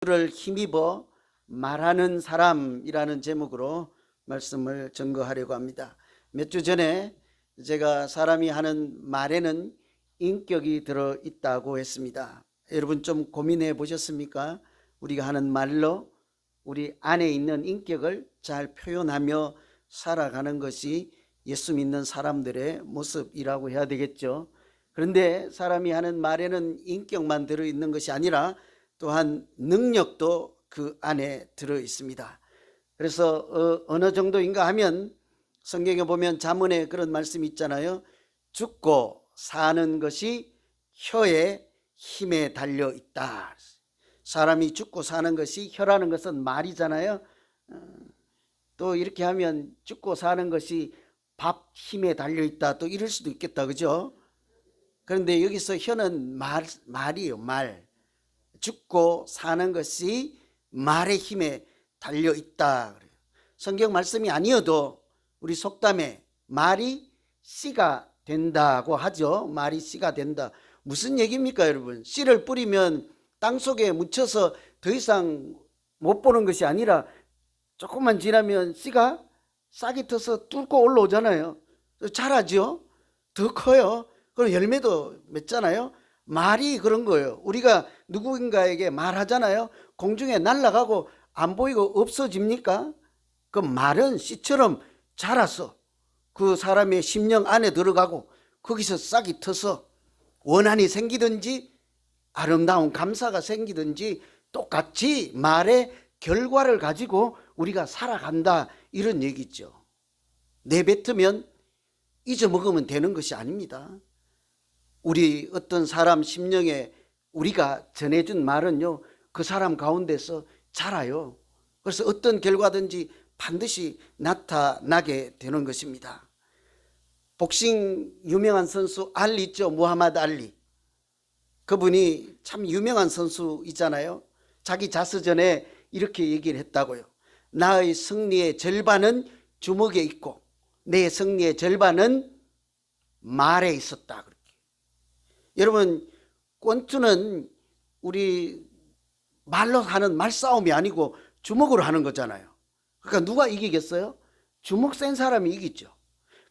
를 힘입어 말하는 사람이라는 제목으로 말씀을 전거하려고 합니다. 몇 주 전에 제가 사람이 하는 말에는 인격이 들어있다고 했습니다. 여러분 좀 고민해 보셨습니까? 우리가 하는 말로 우리 안에 있는 인격을 잘 표현하며 살아가는 것이 예수 믿는 사람들의 모습이라고 해야 되겠죠. 그런데 사람이 하는 말에는 인격만 들어있는 것이 아니라 또한 능력도 그 안에 들어 있습니다. 그래서 어느 정도인가 하면 성경에 보면 잠언에 그런 말씀이 있잖아요. 죽고 사는 것이 혀의 힘에 달려 있다. 사람이 죽고 사는 것이, 혀라는 것은 말이잖아요. 또 이렇게 하면 죽고 사는 것이 밥 힘에 달려 있다, 또 이럴 수도 있겠다, 그죠? 그런데 여기서 혀는 말이에요. 말. 죽고 사는 것이 말의 힘에 달려 있다. 성경 말씀이 아니어도 우리 속담에 말이 씨가 된다고 하죠. 말이 씨가 된다. 무슨 얘기입니까, 여러분? 씨를 뿌리면 땅 속에 묻혀서 더 이상 못 보는 것이 아니라 조금만 지나면 씨가 싹이 터서 뚫고 올라오잖아요. 자라죠. 더 커요. 그럼 열매도 맺잖아요. 말이 그런 거예요. 우리가 누군가에게 말하잖아요. 공중에 날아가고 안 보이고 없어집니까? 그 말은 씨처럼 자라서 그 사람의 심령 안에 들어가고 거기서 싹이 터서 원한이 생기든지 아름다운 감사가 생기든지 똑같이 말의 결과를 가지고 우리가 살아간다, 이런 얘기죠. 내뱉으면 잊어먹으면 되는 것이 아닙니다. 우리 어떤 사람 심령에 우리가 전해준 말은요, 그 사람 가운데서 자라요. 그래서 어떤 결과든지 반드시 나타나게 되는 것입니다. 복싱 유명한 선수 알리 있죠. 무하마드 알리. 그분이 참 유명한 선수이잖아요. 자기 자서전에 이렇게 얘기를 했다고요. 나의 승리의 절반은 주먹에 있고 내 승리의 절반은 말에 있었다. 여러분, 권투는 우리 말로 하는 말싸움이 아니고 주먹으로 하는 거잖아요. 그러니까 누가 이기겠어요? 주먹 센 사람이 이기죠.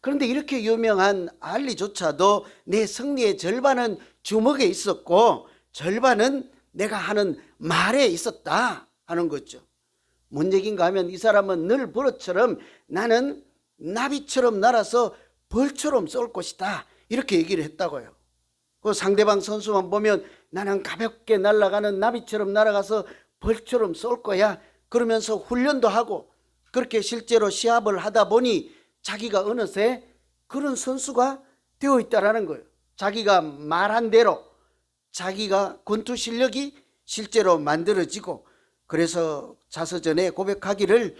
그런데 이렇게 유명한 알리조차도 내 승리의 절반은 주먹에 있었고 절반은 내가 하는 말에 있었다 하는 거죠. 뭔 얘기인가 하면 이 사람은 늘 버릇처럼 나는 나비처럼 날아서 벌처럼 쏠 것이다, 이렇게 얘기를 했다고요. 그 상대방 선수만 보면 나는 가볍게 날아가는 나비처럼 날아가서 벌처럼 쏠 거야, 그러면서 훈련도 하고 그렇게 실제로 시합을 하다 보니 자기가 어느새 그런 선수가 되어 있다라는 거예요. 자기가 말한 대로 자기가 권투 실력이 실제로 만들어지고, 그래서 자서전에 고백하기를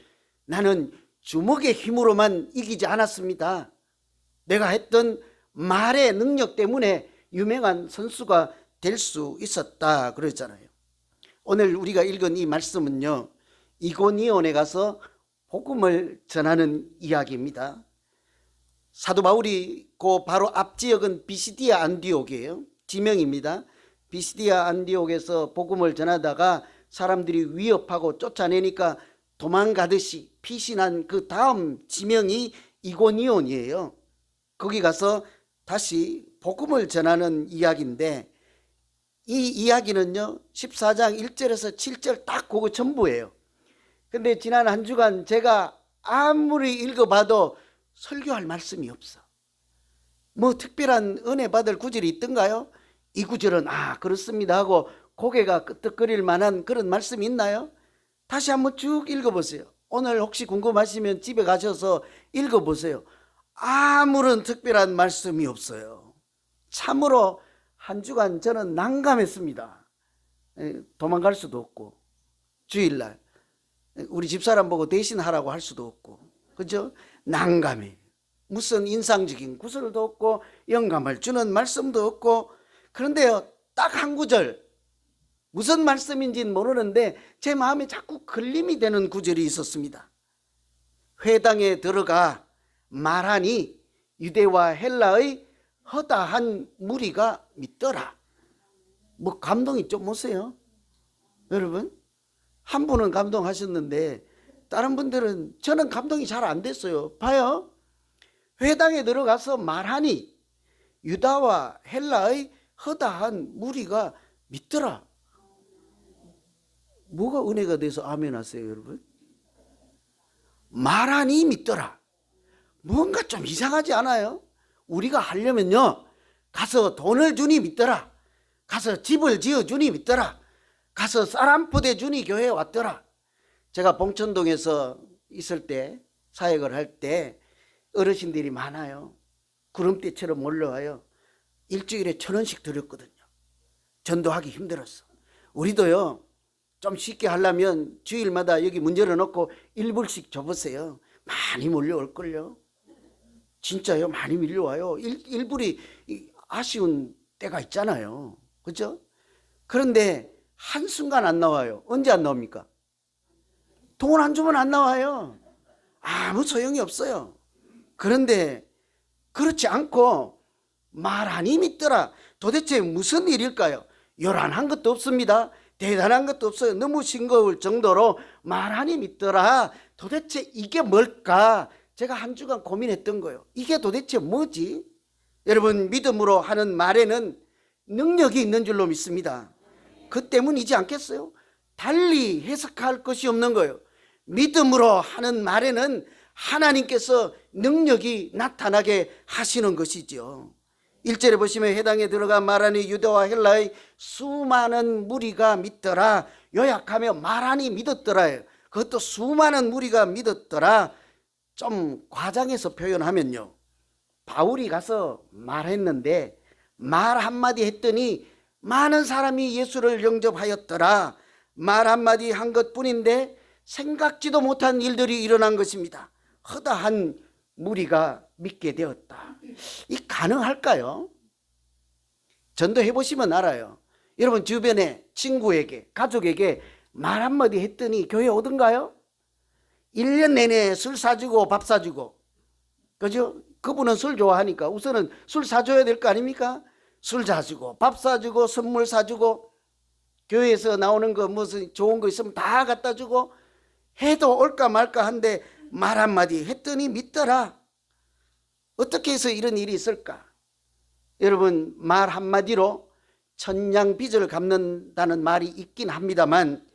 나는 주먹의 힘으로만 이기지 않았습니다. 내가 했던 말의 능력 때문에 유명한 선수가 될 수 있었다 그러잖아요. 오늘 우리가 읽은 이 말씀은요, 이고니온에 가서 복음을 전하는 이야기입니다. 사도 바울이 그 바로 앞 지역은 비시디아 안디옥이에요. 지명입니다. 비시디아 안디옥에서 복음을 전하다가 사람들이 위협하고 쫓아내니까 도망가듯이 피신한 그 다음 지명이 이고니온이에요. 거기 가서 다시 복음을 전하는 이야기인데, 이 이야기는요 14장 1절에서 7절 딱 그거 전부예요. 근데 지난 한 주간 제가 아무리 읽어봐도 설교할 말씀이 없어. 뭐 특별한 은혜 받을 구절이 있던가요? 이 구절은 그렇습니다 하고 고개가 끄덕거릴 만한 그런 말씀이 있나요? 다시 한번 쭉 읽어보세요. 오늘 혹시 궁금하시면 집에 가셔서 읽어보세요. 아무런 특별한 말씀이 없어요. 참으로 한 주간 저는 난감했습니다. 도망갈 수도 없고, 주일날 우리 집사람 보고 대신 하라고 할 수도 없고, 그죠? 난감해. 무슨 인상적인 구절도 없고 영감을 주는 말씀도 없고. 그런데요, 딱 한 구절, 무슨 말씀인지는 모르는데 제 마음에 자꾸 걸림이 되는 구절이 있었습니다. 회당에 들어가 말하니 유대와 헬라의 허다한 무리가 믿더라. 뭐 감동이 좀 오세요, 여러분? 한 분은 감동하셨는데 다른 분들은 저는 감동이 잘 안 됐어요. 봐요. 회당에 들어가서 말하니 유다와 헬라의 허다한 무리가 믿더라. 뭐가 은혜가 돼서 아멘 하세요, 여러분? 말하니 믿더라. 뭔가 좀 이상하지 않아요? 우리가 하려면요, 가서 돈을 주니 믿더라. 가서 집을 지어주니 믿더라. 가서 쌀 한 포대 주니 교회에 왔더라. 제가 봉천동에서 있을 때, 사역을 할 때 어르신들이 많아요. 구름대처럼 몰려와요. 일주일에 1,000원씩 드렸거든요. 전도하기 힘들었어. 우리도요, 좀 쉽게 하려면 주일마다 여기 문 열어놓고 1불씩 줘보세요. 많이 몰려올걸요. 진짜요, 많이 밀려와요. 1불이 아쉬운 때가 있잖아요. 그죠? 그런데 한순간 안 나와요. 언제 안 나옵니까? 돈 안 주면 안 나와요. 아무 소용이 없어요. 그런데 그렇지 않고 말하니 믿더라. 도대체 무슨 일일까요? 요란한 것도 없습니다. 대단한 것도 없어요. 너무 싱거울 정도로 말하니 믿더라. 도대체 이게 뭘까? 제가 한 주간 고민했던 거예요. 이게 도대체 뭐지? 여러분, 믿음으로 하는 말에는 능력이 있는 줄로 믿습니다. 그 때문이지 않겠어요? 달리 해석할 것이 없는 거예요. 믿음으로 하는 말에는 하나님께서 능력이 나타나게 하시는 것이죠. 1절에 보시면 해당에 들어가 말하니 유다와 헬라의 수많은 무리가 믿더라. 요약하면 말하니 믿었더라. 그것도 수많은 무리가 믿었더라. 좀 과장해서 표현하면요, 바울이 가서 말했는데 말 한마디 했더니 많은 사람이 예수를 영접하였더라. 말 한마디 한 것뿐인데 생각지도 못한 일들이 일어난 것입니다. 허다한 무리가 믿게 되었다. 이 가능할까요? 전도해 보시면 알아요. 여러분 주변에 친구에게, 가족에게 말 한마디 했더니 교회 오던가요? 1년 내내 술 사주고 밥 사주고, 그죠? 그분은 술 좋아하니까 우선은 술 사줘야 될 거 아닙니까? 술 사주고 밥 사주고 선물 사주고 교회에서 나오는 거 무슨 좋은 거 있으면 다 갖다 주고 해도 올까 말까 한데 말 한마디 했더니 믿더라. 어떻게 해서 이런 일이 있을까? 여러분, 말 한마디로 천냥빚을 갚는다는 말이 있긴 합니다만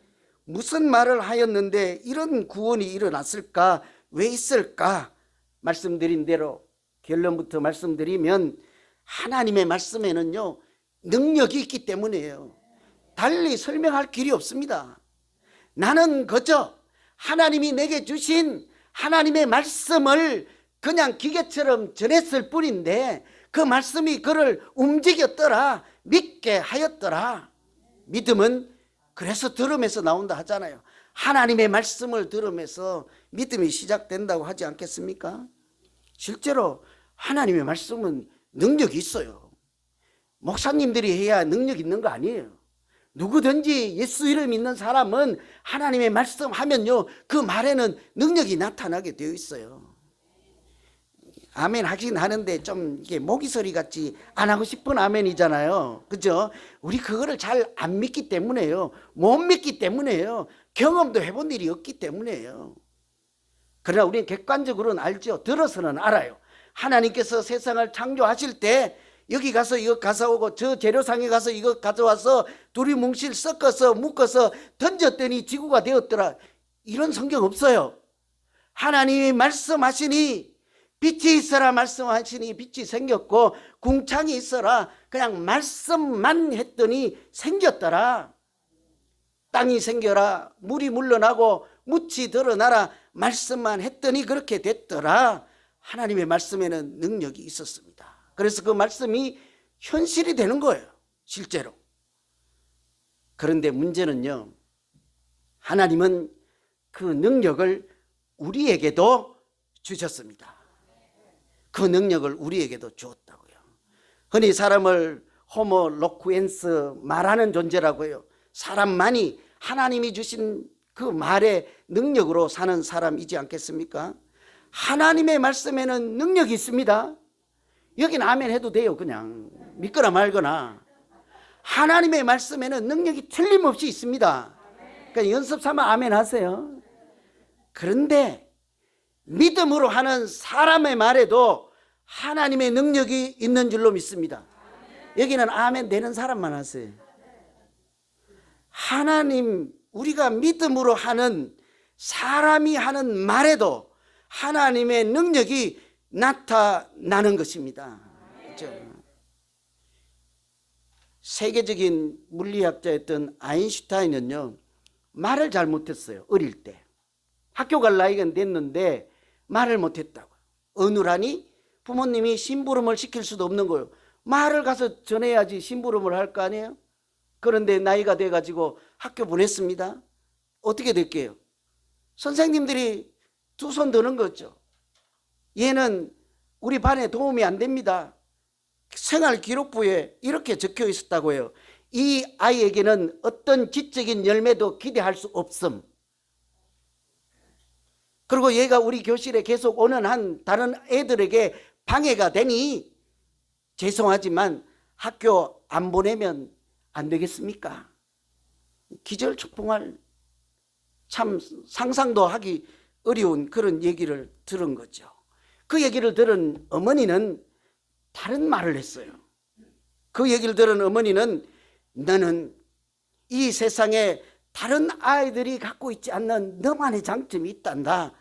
무슨 말을 하였는데 이런 구원이 일어났을까? 왜 있을까? 말씀드린 대로 결론부터 말씀드리면 하나님의 말씀에는요, 능력이 있기 때문이에요. 달리 설명할 길이 없습니다. 나는 그저 하나님이 내게 주신 하나님의 말씀을 그냥 기계처럼 전했을 뿐인데 그 말씀이 그를 움직였더라. 믿게 하였더라. 믿음은 그래서 들음에서 나온다 하잖아요. 하나님의 말씀을 들으면서 믿음이 시작된다고 하지 않겠습니까? 실제로 하나님의 말씀은 능력이 있어요. 목사님들이 해야 능력 있는 거 아니에요. 누구든지 예수 이름 믿는 사람은 하나님의 말씀 하면요, 그 말에는 능력이 나타나게 되어 있어요. 아멘 하긴 하는데 좀 이게 모기 소리 같이 안 하고 싶은 아멘이잖아요. 그죠? 우리 그거를 잘 안 믿기 때문에요. 못 믿기 때문에요. 경험도 해본 일이 없기 때문에요. 그러나 우리는 객관적으로는 알죠. 들어서는 알아요. 하나님께서 세상을 창조하실 때 여기 가서 이거 가져오고 저 재료상에 가서 이거 가져와서 두리뭉실 섞어서 묶어서 던졌더니 지구가 되었더라. 이런 성경 없어요. 하나님이 말씀하시니 빛이 있어라 말씀하시니 빛이 생겼고 궁창이 있어라 그냥 말씀만 했더니 생겼더라. 땅이 생겨라 물이 물러나고 묻이 드러나라 말씀만 했더니 그렇게 됐더라. 하나님의 말씀에는 능력이 있었습니다. 그래서 그 말씀이 현실이 되는 거예요. 실제로. 그런데 문제는요, 하나님은 그 능력을 우리에게도 주셨습니다. 그 능력을 우리에게도 주었다고요. 흔히 사람을 호모 로쿠엔스 말하는 존재라고 해요. 사람만이 하나님이 주신 그 말의 능력으로 사는 사람이지 않겠습니까? 하나님의 말씀에는 능력이 있습니다. 여기는 아멘 해도 돼요. 그냥 믿거나 말거나. 하나님의 말씀에는 능력이 틀림없이 있습니다. 그러니까 연습 삼아 아멘 하세요. 그런데 믿음으로 하는 사람의 말에도 하나님의 능력이 있는 줄로 믿습니다. 여기는 아멘 되는 사람만 하세요. 하나님, 우리가 믿음으로 하는 사람이 하는 말에도 하나님의 능력이 나타나는 것입니다. 그렇죠? 세계적인 물리학자였던 아인슈타인은요, 말을 잘 못했어요. 어릴 때. 학교 갈 나이가 됐는데 말을 못했다고요. 어눌하니 부모님이 심부름을 시킬 수도 없는 거예요. 말을 가서 전해야지 심부름을 할 거 아니에요. 그런데 나이가 돼가지고 학교 보냈습니다. 어떻게 될게요? 선생님들이 두 손 드는 거죠. 얘는 우리 반에 도움이 안 됩니다. 생활기록부에 이렇게 적혀 있었다고 해요. 이 아이에게는 어떤 지적인 열매도 기대할 수 없음. 그리고 얘가 우리 교실에 계속 오는 한 다른 애들에게 방해가 되니 죄송하지만 학교 안 보내면 안 되겠습니까? 기절초풍할, 참 상상도 하기 어려운 그런 얘기를 들은 거죠. 그 얘기를 들은 어머니는 다른 말을 했어요. 그 얘기를 들은 어머니는 너는 이 세상에 다른 아이들이 갖고 있지 않는 너만의 장점이 있단다.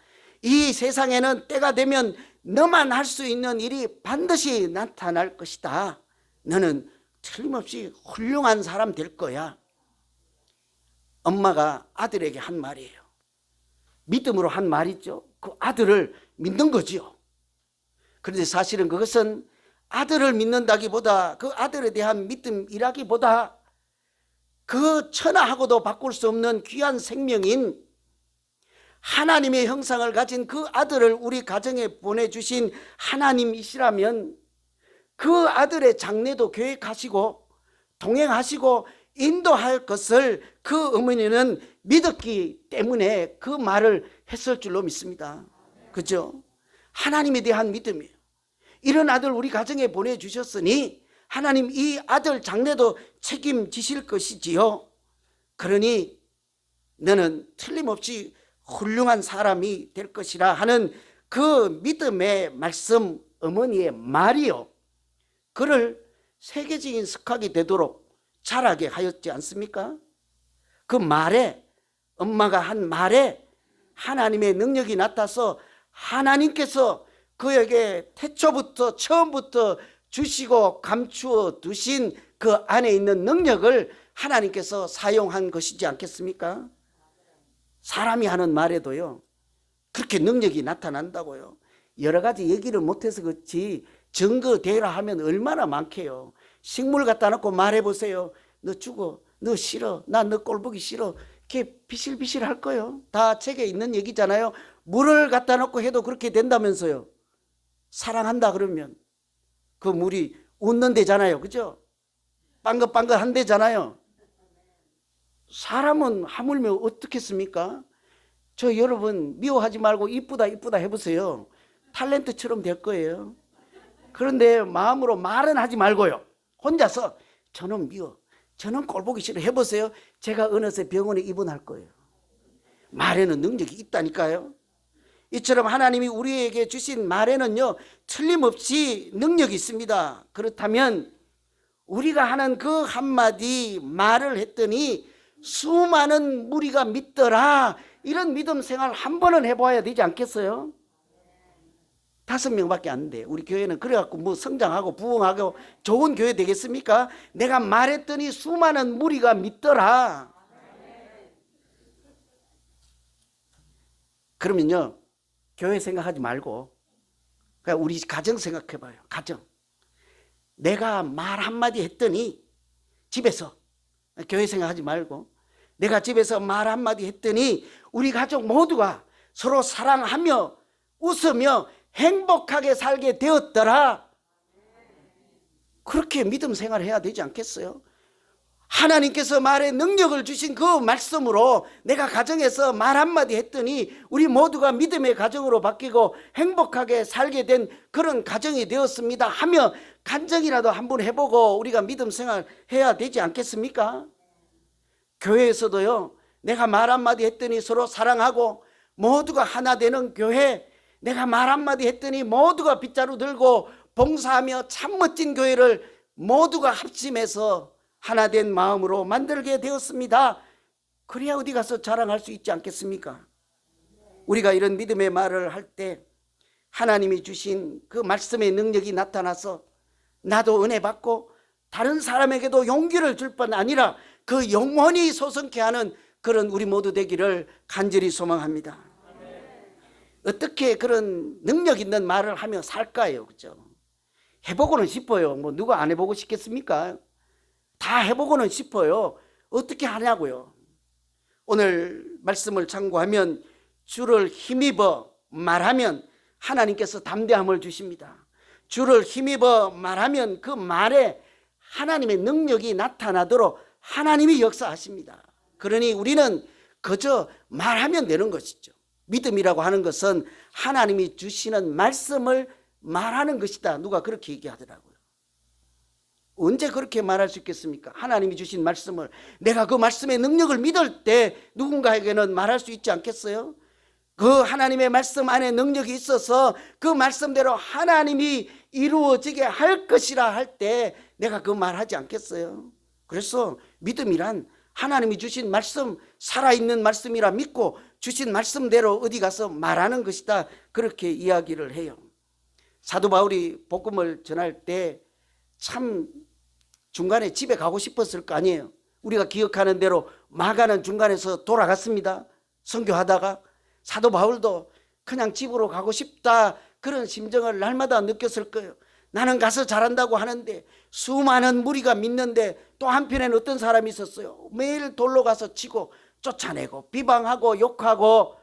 이 세상에는 때가 되면 너만 할 수 있는 일이 반드시 나타날 것이다. 너는 틀림없이 훌륭한 사람 될 거야. 엄마가 아들에게 한 말이에요. 믿음으로 한 말이죠. 그 아들을 믿는 거지요. 그런데 사실은 그것은 아들을 믿는다기보다 그 아들에 대한 믿음이라기보다 그 천하하고도 바꿀 수 없는 귀한 생명인 하나님의 형상을 가진 그 아들을 우리 가정에 보내주신 하나님이시라면 그 아들의 장래도 계획하시고 동행하시고 인도할 것을 그 어머니는 믿었기 때문에 그 말을 했을 줄로 믿습니다. 그죠? 하나님에 대한 믿음이에요. 이런 아들 우리 가정에 보내주셨으니 하나님 이 아들 장래도 책임지실 것이지요. 그러니 너는 틀림없이 훌륭한 사람이 될 것이라 하는 그 믿음의 말씀, 어머니의 말이요, 그를 세계적인 스카이 되도록 자라게 하였지 않습니까? 그 말에, 엄마가 한 말에 하나님의 능력이 나타서 하나님께서 그에게 태초부터 처음부터 주시고 감추어 두신 그 안에 있는 능력을 하나님께서 사용한 것이지 않겠습니까? 사람이 하는 말에도요, 그렇게 능력이 나타난다고요. 여러 가지 얘기를 못해서 그렇지 증거대라 하면 얼마나 많게요. 식물 갖다 놓고 말해보세요. 너 죽어, 너 싫어, 나 너 꼴보기 싫어. 이렇게 비실비실 할 거예요. 다 책에 있는 얘기잖아요. 물을 갖다 놓고 해도 그렇게 된다면서요. 사랑한다 그러면 그 물이 웃는 데잖아요. 그죠? 빵긋빵긋한 데잖아요. 사람은 하물며 어떻겠습니까? 저 여러분 미워하지 말고 이쁘다 이쁘다 해보세요. 탤런트처럼 될 거예요. 그런데 마음으로 말은 하지 말고요. 혼자서 저는 미워, 저는 꼴보기 싫어 해보세요. 제가 어느새 병원에 입원할 거예요. 말에는 능력이 있다니까요. 이처럼 하나님이 우리에게 주신 말에는요, 틀림없이 능력이 있습니다. 그렇다면 우리가 하는 그 한마디 말을 했더니 수많은 무리가 믿더라, 이런 믿음 생활 한 번은 해봐야 되지 않겠어요? 5명밖에 안 돼. 우리 교회는 그래갖고 뭐 성장하고 부흥하고 좋은 교회 되겠습니까? 내가 말했더니 수많은 무리가 믿더라. 그러면요, 교회 생각하지 말고 그냥 우리 가정 생각해봐요. 가정. 내가 말 한마디 했더니 집에서, 교회 생각하지 말고 내가 집에서 말 한마디 했더니 우리 가족 모두가 서로 사랑하며 웃으며 행복하게 살게 되었더라. 그렇게 믿음 생활해야 되지 않겠어요? 하나님께서 말에 능력을 주신 그 말씀으로 내가 가정에서 말 한마디 했더니 우리 모두가 믿음의 가정으로 바뀌고 행복하게 살게 된 그런 가정이 되었습니다 하며 간증이라도 한번 해보고 우리가 믿음 생활 해야 되지 않겠습니까? 교회에서도요, 내가 말 한마디 했더니 서로 사랑하고 모두가 하나 되는 교회, 내가 말 한마디 했더니 모두가 빗자루 들고 봉사하며 참 멋진 교회를 모두가 합심해서 하나 된 마음으로 만들게 되었습니다. 그래야 어디 가서 자랑할 수 있지 않겠습니까? 우리가 이런 믿음의 말을 할 때 하나님이 주신 그 말씀의 능력이 나타나서 나도 은혜 받고 다른 사람에게도 용기를 줄 뿐 아니라 그 영원히 솟게 하는 그런 우리 모두 되기를 간절히 소망합니다. 어떻게 그런 능력 있는 말을 하며 살까요? 그죠? 해보고는 싶어요. 뭐 누가 안 해보고 싶겠습니까? 다 해보고는 싶어요. 어떻게 하냐고요? 오늘 말씀을 참고하면 주를 힘입어 말하면 하나님께서 담대함을 주십니다. 주를 힘입어 말하면 그 말에 하나님의 능력이 나타나도록 하나님이 역사하십니다. 그러니 우리는 그저 말하면 되는 것이죠. 믿음이라고 하는 것은 하나님이 주시는 말씀을 말하는 것이다. 누가 그렇게 얘기하더라고요. 언제 그렇게 말할 수 있겠습니까? 하나님이 주신 말씀을 내가 그 말씀의 능력을 믿을 때 누군가에게는 말할 수 있지 않겠어요? 그 하나님의 말씀 안에 능력이 있어서 그 말씀대로 하나님이 이루어지게 할 것이라 할 때 내가 그 말하지 않겠어요? 그래서 믿음이란 하나님이 주신 말씀, 살아있는 말씀이라 믿고 주신 말씀대로 어디 가서 말하는 것이다. 그렇게 이야기를 해요. 사도 바울이 복음을 전할 때 참 중간에 집에 가고 싶었을 거 아니에요. 우리가 기억하는 대로 마가는 중간에서 돌아갔습니다. 선교하다가 사도 바울도 그냥 집으로 가고 싶다 그런 심정을 날마다 느꼈을 거예요. 나는 가서 잘한다고 하는데 수많은 무리가 믿는데 또 한편에는 어떤 사람이 있었어요. 매일 돌로 가서 치고 쫓아내고 비방하고 욕하고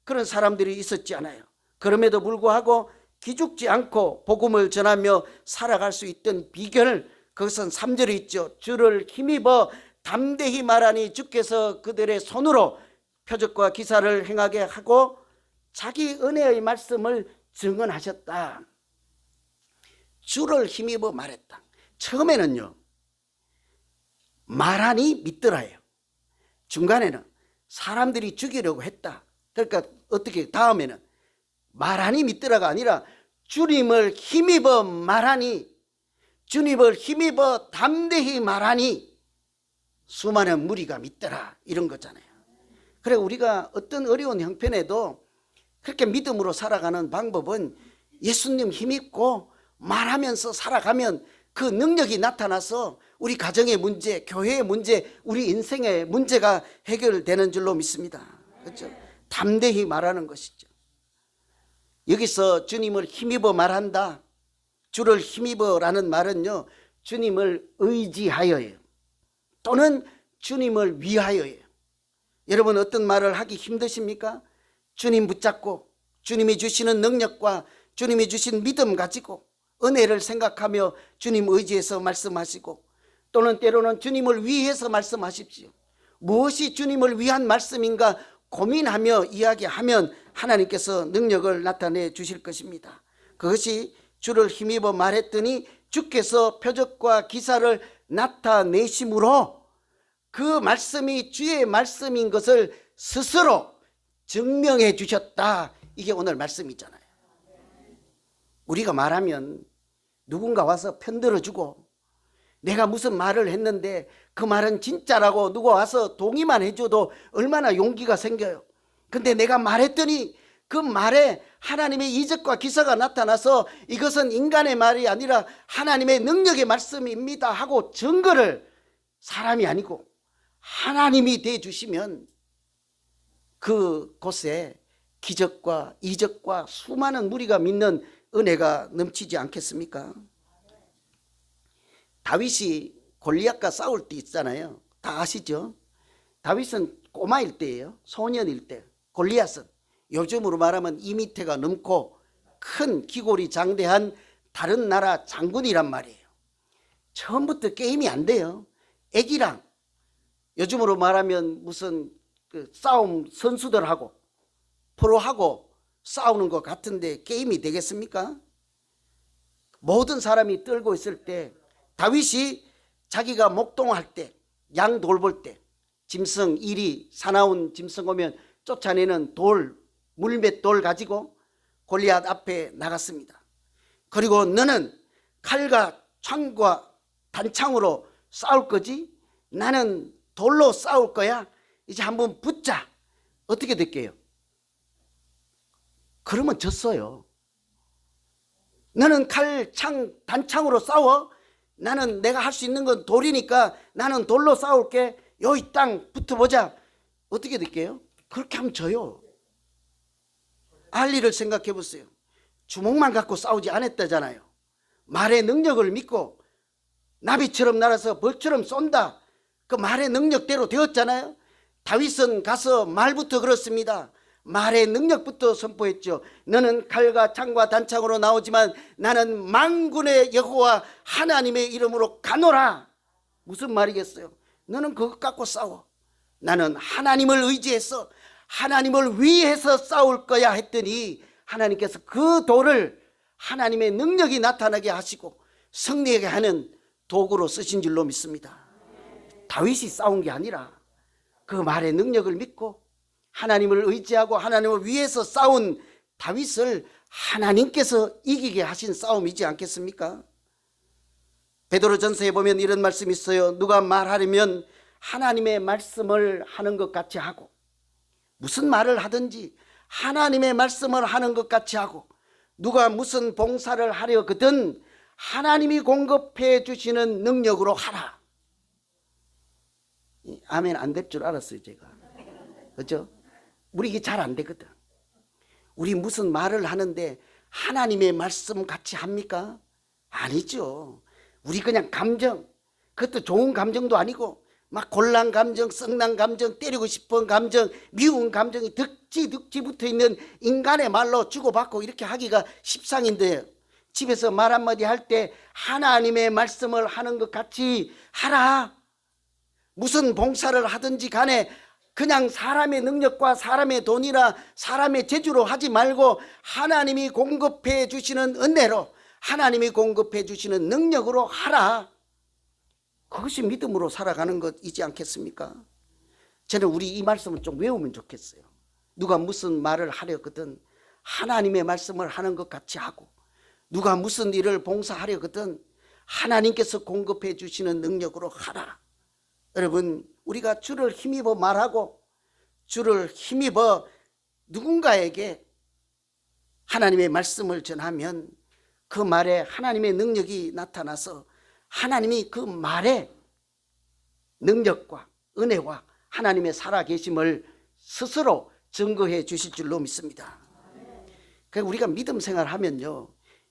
그런 사람들이 있었지 않아요. 그럼에도 불구하고 기죽지 않고 복음을 전하며 살아갈 수 있던 비결, 그것은 3절에 있죠. 주를 힘입어 담대히 말하니 주께서 그들의 손으로 표적과 기사를 행하게 하고 자기 은혜의 말씀을 증언하셨다. 주를 힘입어 말했다. 처음에는요, 말하니 믿더라요. 중간에는 사람들이 죽이려고 했다. 그러니까 어떻게 다음에는 말하니 믿더라가 아니라 주님을 힘입어 말하니, 주님을 힘입어 담대히 말하니 수많은 무리가 믿더라, 이런 거잖아요. 그래 우리가 어떤 어려운 형편에도 그렇게 믿음으로 살아가는 방법은 예수님 힘입고 말하면서 살아가면 그 능력이 나타나서 우리 가정의 문제, 교회의 문제, 우리 인생의 문제가 해결되는 줄로 믿습니다. 그렇죠? 담대히 말하는 것이죠. 여기서 주님을 힘입어 말한다, 주를 힘입어라는 말은요, 주님을 의지하여예요. 또는 주님을 위하여예요. 여러분 어떤 말을 하기 힘드십니까? 주님 붙잡고 주님이 주시는 능력과 주님이 주신 믿음 가지고 은혜를 생각하며 주님 의지해서 말씀하시고, 또는 때로는 주님을 위해서 말씀하십시오. 무엇이 주님을 위한 말씀인가 고민하며 이야기하면 하나님께서 능력을 나타내 주실 것입니다. 그것이 주를 힘입어 말했더니 주께서 표적과 기사를 나타내심으로 그 말씀이 주의 말씀인 것을 스스로 증명해 주셨다. 이게 오늘 말씀이잖아요. 우리가 말하면 누군가 와서 편들어주고 내가 무슨 말을 했는데 그 말은 진짜라고 누가 와서 동의만 해줘도 얼마나 용기가 생겨요. 근데 내가 말했더니 그 말에 하나님의 이적과 기사가 나타나서 이것은 인간의 말이 아니라 하나님의 능력의 말씀입니다 하고 증거를, 사람이 아니고 하나님이 대주시면 그곳에 기적과 이적과 수많은 무리가 믿는 은혜가 넘치지 않겠습니까? 다윗이 골리앗과 싸울 때 있잖아요. 다 아시죠? 다윗은 꼬마일 때예요. 소년일 때. 골리앗은 요즘으로 말하면 2m가 넘고 큰 기골이 장대한 다른 나라 장군이란 말이에요. 처음부터 게임이 안 돼요. 애기랑 요즘으로 말하면 무슨 그 싸움 선수들하고 프로하고 싸우는 것 같은데 게임이 되겠습니까? 모든 사람이 떨고 있을 때 다윗이 자기가 목동할 때, 양 돌볼 때 짐승, 이리, 사나운 짐승 오면 쫓아내는 돌, 물맷돌 가지고 골리앗 앞에 나갔습니다. 그리고 너는 칼과 창과 단창으로 싸울 거지? 나는 돌로 싸울 거야. 이제 한번 붙자. 어떻게 될게요? 그러면 졌어요. 너는 칼, 창, 단창으로 싸워. 나는 내가 할 수 있는 건 돌이니까 나는 돌로 싸울게. 여기 땅 붙어보자. 어떻게 될게요? 그렇게 하면 져요. 알리를 생각해 보세요. 주먹만 갖고 싸우지 않았다잖아요. 말의 능력을 믿고 나비처럼 날아서 벌처럼 쏜다. 그 말의 능력대로 되었잖아요. 다윗은 가서 말부터 그렇습니다. 말의 능력부터 선포했죠. 너는 칼과 창과 단창으로 나오지만 나는 만군의 여호와 하나님의 이름으로 가노라. 무슨 말이겠어요? 너는 그것 갖고 싸워. 나는 하나님을 의지해서 하나님을 위해서 싸울 거야 했더니 하나님께서 그 돌을 하나님의 능력이 나타나게 하시고 승리하게 하는 도구로 쓰신 줄로 믿습니다. 다윗이 싸운 게 아니라 그 말의 능력을 믿고 하나님을 의지하고 하나님을 위해서 싸운 다윗을 하나님께서 이기게 하신 싸움이지 않겠습니까? 베드로전서에 보면 이런 말씀이 있어요. 누가 말하려면 하나님의 말씀을 하는 것 같이 하고, 무슨 말을 하든지 하나님의 말씀을 하는 것 같이 하고, 누가 무슨 봉사를 하려거든 하나님이 공급해 주시는 능력으로 하라. 아멘 안 될 줄 알았어요 제가. 그렇죠? 우리 이게 잘 안 되거든. 우리 무슨 말을 하는데 하나님의 말씀 같이 합니까? 아니죠. 우리 그냥 감정, 그것도 좋은 감정도 아니고 막 곤란 감정, 썩난 감정, 때리고 싶은 감정, 미운 감정이 득지 붙어있는 인간의 말로 주고받고 이렇게 하기가 십상인데, 집에서 말 한마디 할 때 하나님의 말씀을 하는 것 같이 하라. 무슨 봉사를 하든지 간에 그냥 사람의 능력과 사람의 돈이나 사람의 재주로 하지 말고 하나님이 공급해 주시는 은혜로, 하나님이 공급해 주시는 능력으로 하라. 그것이 믿음으로 살아가는 것이지 않겠습니까? 저는 우리 이 말씀을 좀 외우면 좋겠어요. 누가 무슨 말을 하려거든 하나님의 말씀을 하는 것 같이 하고, 누가 무슨 일을 봉사하려거든 하나님께서 공급해 주시는 능력으로 하라. 여러분, 우리가 주를 힘입어 말하고 주를 힘입어 누군가에게 하나님의 말씀을 전하면 그 말에 하나님의 능력이 나타나서 하나님이 그 말에 능력과 은혜와 하나님의 살아계심을 스스로 증거해 주실 줄로 믿습니다. 그러니까 우리가 믿음 생활하면요,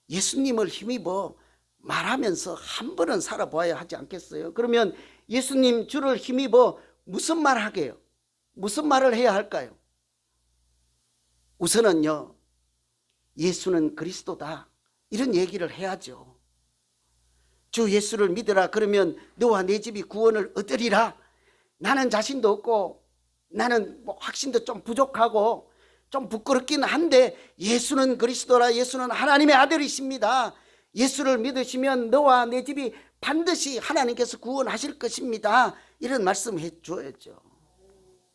예수님을 힘입어 말하면서 한 번은 살아봐야 하지 않겠어요? 그러면 예수님 주를 힘입어 무슨 말 하게요? 무슨 말을 해야 할까요? 우선은요, 예수는 그리스도다, 이런 얘기를 해야죠. 주 예수를 믿으라. 그러면 너와 내 집이 구원을 얻으리라. 나는 자신도 없고 나는 확신도 좀 부족하고 좀 부끄럽긴 한데 예수는 그리스도라. 예수는 하나님의 아들이십니다. 예수를 믿으시면 너와 내 집이 반드시 하나님께서 구원하실 것입니다. 이런 말씀 해 줘야죠.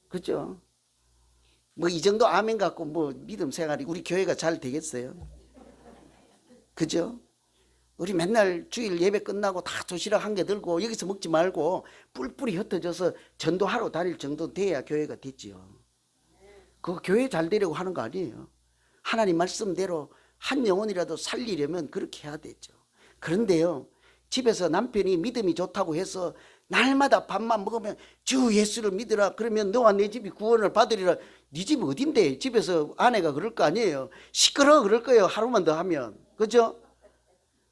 그죠? 뭐 이 정도 아멘 갖고 뭐 믿음 생활이 우리 교회가 잘 되겠어요? 그죠? 우리 맨날 주일 예배 끝나고 다 도시락 한 개 들고 여기서 먹지 말고 뿔뿔이 흩어져서 전도하러 다닐 정도 돼야 교회가 됐지요. 그거 교회 잘 되려고 하는 거 아니에요. 하나님 말씀대로 한 영혼이라도 살리려면 그렇게 해야 되죠. 그런데요, 집에서 남편이 믿음이 좋다고 해서 날마다 밥만 먹으면 주 예수를 믿으라. 그러면 너와 내 집이 구원을 받으리라. 네 집 어딘데? 집에서 아내가 그럴 거 아니에요. 시끄러워 그럴 거예요. 하루만 더 하면. 그죠?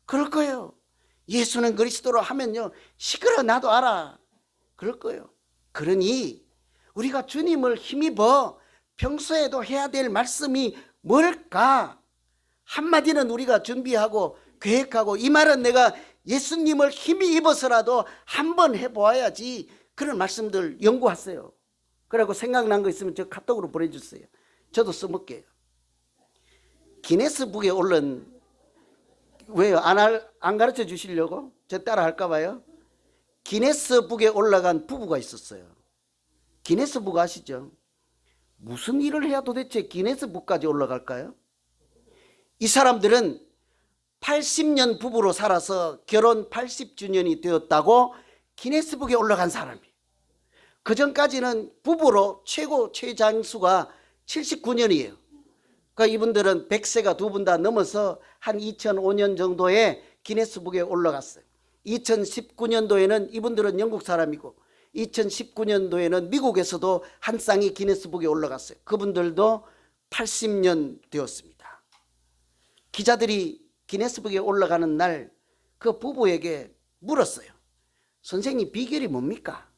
그럴 거예요. 예수는 그리스도로 하면요, 시끄러 나도 알아. 그럴 거예요. 그러니 우리가 주님을 힘입어 평소에도 해야 될 말씀이 뭘까? 한마디는 우리가 준비하고 계획하고, 이 말은 내가 예수님을 힘입어서라도 한번 해보아야지. 그런 말씀들 연구하세요. 그리고 생각난 거 있으면 저 카톡으로 보내주세요. 저도 써먹게요. 기네스북에 올른, 왜요? 안 가르쳐 주시려고? 저 따라 할까 봐요? 기네스북에 올라간 부부가 있었어요. 기네스북 아시죠? 무슨 일을 해야 도대체 기네스북까지 올라갈까요? 이 사람들은 80년 부부로 살아서 결혼 80주년이 되었다고 기네스북에 올라간 사람이에요. 그 전까지는 부부로 최고 최장수가 79년이에요. 그러니까 이분들은 100세가 두 분 다 넘어서 한 2005년 정도에 기네스북에 올라갔어요. 2019년도에는 이분들은 영국 사람이고 2019년도에는 미국에서도 한 쌍이 기네스북에 올라갔어요. 그분들도 80년 되었습니다. 기자들이 기네스북에 올라가는 날 그 부부에게 물었어요. 선생님, 비결이 뭡니까?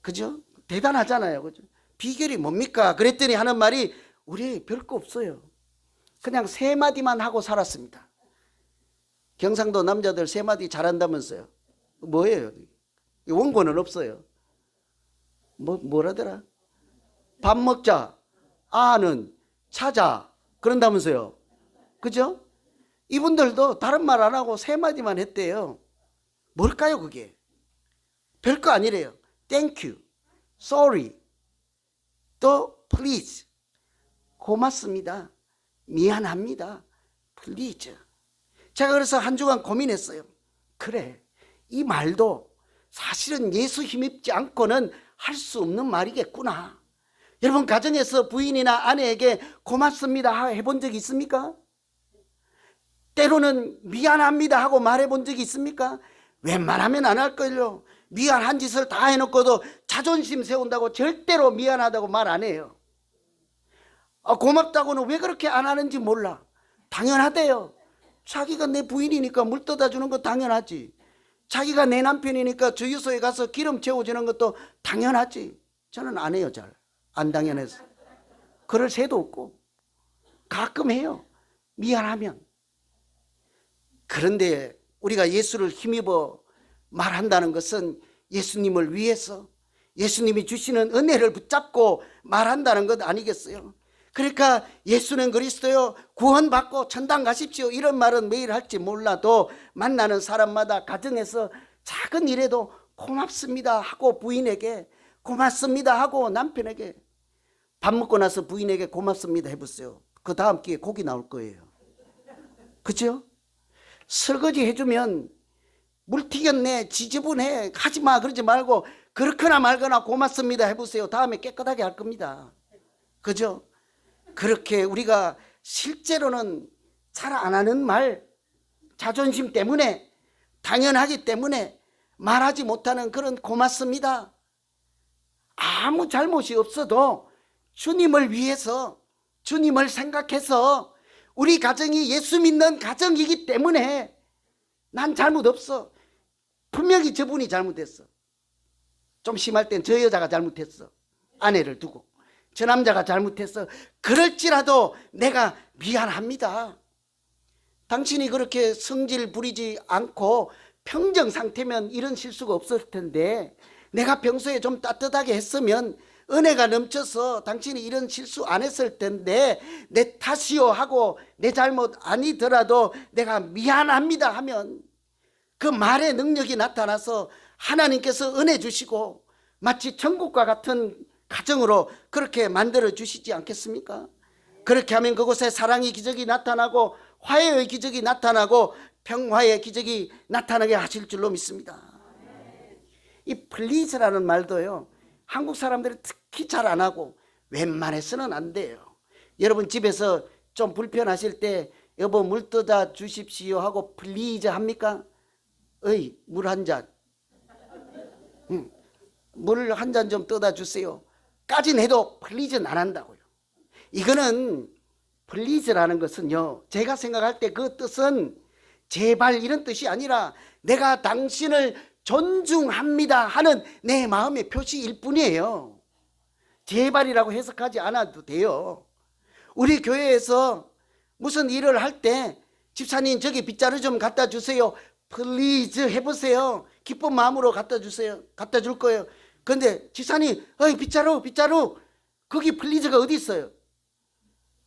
그죠? 대단하잖아요. 그죠? 비결이 뭡니까? 그랬더니 하는 말이 우리 별거 없어요. 그냥 3마디만 하고 살았습니다. 경상도 남자들 3마디 잘한다면서요. 뭐예요? 원고는 없어요. 뭐라더라? 밥 먹자, 아는, 찾아, 그런다면서요. 그죠? 이분들도 다른 말 안 하고 3마디만 했대요. 뭘까요, 그게? 별거 아니래요. Thank you, sorry, 또 please, 고맙습니다, 미안합니다, please. 제가 그래서 한 주간 고민했어요. 그래, 이 말도 사실은 예수 힘입지 않고는 할 수 없는 말이겠구나. 여러분, 가정에서 부인이나 아내에게 고맙습니다 해본 적이 있습니까? 때로는 미안합니다 하고 말해본 적이 있습니까? 웬만하면 안 할걸요. 미안한 짓을 다 해놓고도 자존심 세운다고 절대로 미안하다고 말 안 해요. 고맙다고는 왜 그렇게 안 하는지 몰라. 당연하대요. 자기가 내 부인이니까 물 떠다 주는 거 당연하지. 자기가 내 남편이니까 주유소에 가서 기름 채워주는 것도 당연하지. 저는 안 해요. 잘 안 당연해서. 그럴 새도 없고 가끔 해요, 미안하면. 그런데 우리가 예수를 힘입어 말한다는 것은 예수님을 위해서 예수님이 주시는 은혜를 붙잡고 말한다는 것 아니겠어요? 그러니까 예수는 그리스도요, 구원받고 천당 가십시오, 이런 말은 매일 할지 몰라도 만나는 사람마다 가정에서 작은 일에도 고맙습니다 하고 부인에게, 고맙습니다 하고 남편에게, 밥 먹고 나서 부인에게 고맙습니다 해보세요. 그 다음 기회에 고기 나올 거예요. 그죠? 설거지 해주면 물 튀겼네, 지저분해, 하지마 그러지 말고 그렇거나 말거나 고맙습니다 해보세요. 다음에 깨끗하게 할 겁니다. 그죠? 그렇게 우리가 실제로는 잘 안 하는 말, 자존심 때문에, 당연하기 때문에 말하지 못하는 그런 고맙습니다, 아무 잘못이 없어도 주님을 위해서, 주님을 생각해서, 우리 가정이 예수 믿는 가정이기 때문에 난 잘못 없어. 분명히 저분이 잘못했어. 좀 심할 땐 저 여자가 잘못했어. 아내를 두고. 저 남자가 잘못했어. 그럴지라도 내가 미안합니다. 당신이 그렇게 성질 부리지 않고 평정 상태면 이런 실수가 없을 텐데, 내가 평소에 좀 따뜻하게 했으면 은혜가 넘쳐서 당신이 이런 실수 안 했을 텐데, 내 탓이요 하고 내 잘못 아니더라도 내가 미안합니다 하면 그 말의 능력이 나타나서 하나님께서 은혜 주시고 마치 천국과 같은 가정으로 그렇게 만들어 주시지 않겠습니까? 그렇게 하면 그곳에 사랑의 기적이 나타나고 화해의 기적이 나타나고 평화의 기적이 나타나게 하실 줄로 믿습니다. 이 플리즈라는 말도요, 한국 사람들이 특히 잘 안 하고 웬만해서는 안 돼요. 여러분 집에서 좀 불편하실 때 여보 물 떠다 주십시오 하고 플리즈 합니까? 어이, 물 한 잔, 물 한 잔 좀 떠다 주세요 까진 해도 플리즈는 안 한다고요. 이거는 플리즈라는 것은요, 제가 생각할 때 그 뜻은 제발 이런 뜻이 아니라 내가 당신을 존중합니다 하는 내 마음의 표시일 뿐이에요. 제발이라고 해석하지 않아도 돼요. 우리 교회에서 무슨 일을 할 때 집사님 저기 빗자루 좀 갖다 주세요, 플리즈 해보세요. 기쁜 마음으로 갖다 주세요. 갖다 줄 거예요. 그런데 집사님 어이 빗자루 거기 플리즈가 어디 있어요?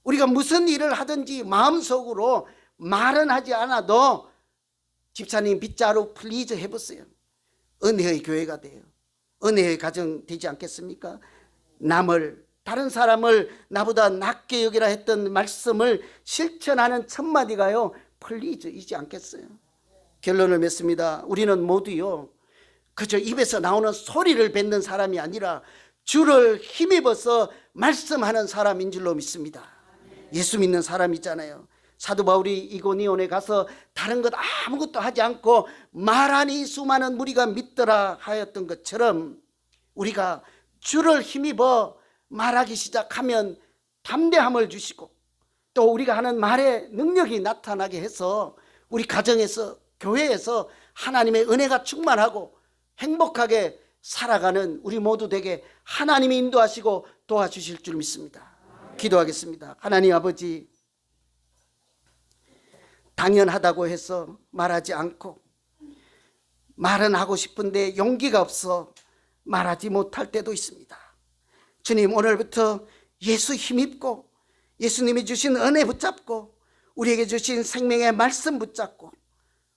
우리가 무슨 일을 하든지 마음속으로 말은 하지 않아도 집사님 빗자루 플리즈 해보세요. 은혜의 교회가 돼요. 은혜의 가정 되지 않겠습니까? 다른 사람을 나보다 낮게 여기라 했던 말씀을 실천하는 첫마디가요, 풀리지 않겠어요? 결론을 맺습니다. 우리는 모두요, 그저 입에서 나오는 소리를 뱉는 사람이 아니라 주를 힘입어서 말씀하는 사람인 줄로 믿습니다. 예수 믿는 사람 있잖아요. 사도 바울이 이고니온에 가서 다른 것 아무것도 하지 않고 말하니 수많은 무리가 믿더라 하였던 것처럼 우리가 주를 힘입어 말하기 시작하면 담대함을 주시고 또 우리가 하는 말에 능력이 나타나게 해서 우리 가정에서 교회에서 하나님의 은혜가 충만하고 행복하게 살아가는 우리 모두 되게 하나님이 인도하시고 도와주실 줄 믿습니다. 기도하겠습니다. 하나님 아버지, 당연하다고 해서 말하지 않고 말은 하고 싶은데 용기가 없어 말하지 못할 때도 있습니다. 주님, 오늘부터 예수 힘입고 예수님이 주신 은혜 붙잡고 우리에게 주신 생명의 말씀 붙잡고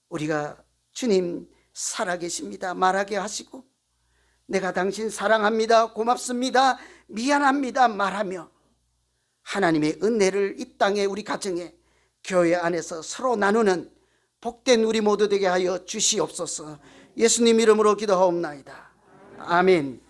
우리가 주님 살아계십니다 말하게 하시고 내가 당신 사랑합니다, 고맙습니다, 미안합니다 말하며 하나님의 은혜를 이 땅에 우리 가정에 교회 안에서 서로 나누는 복된 우리 모두 되게 하여 주시옵소서. 예수님 이름으로 기도하옵나이다. 아멘.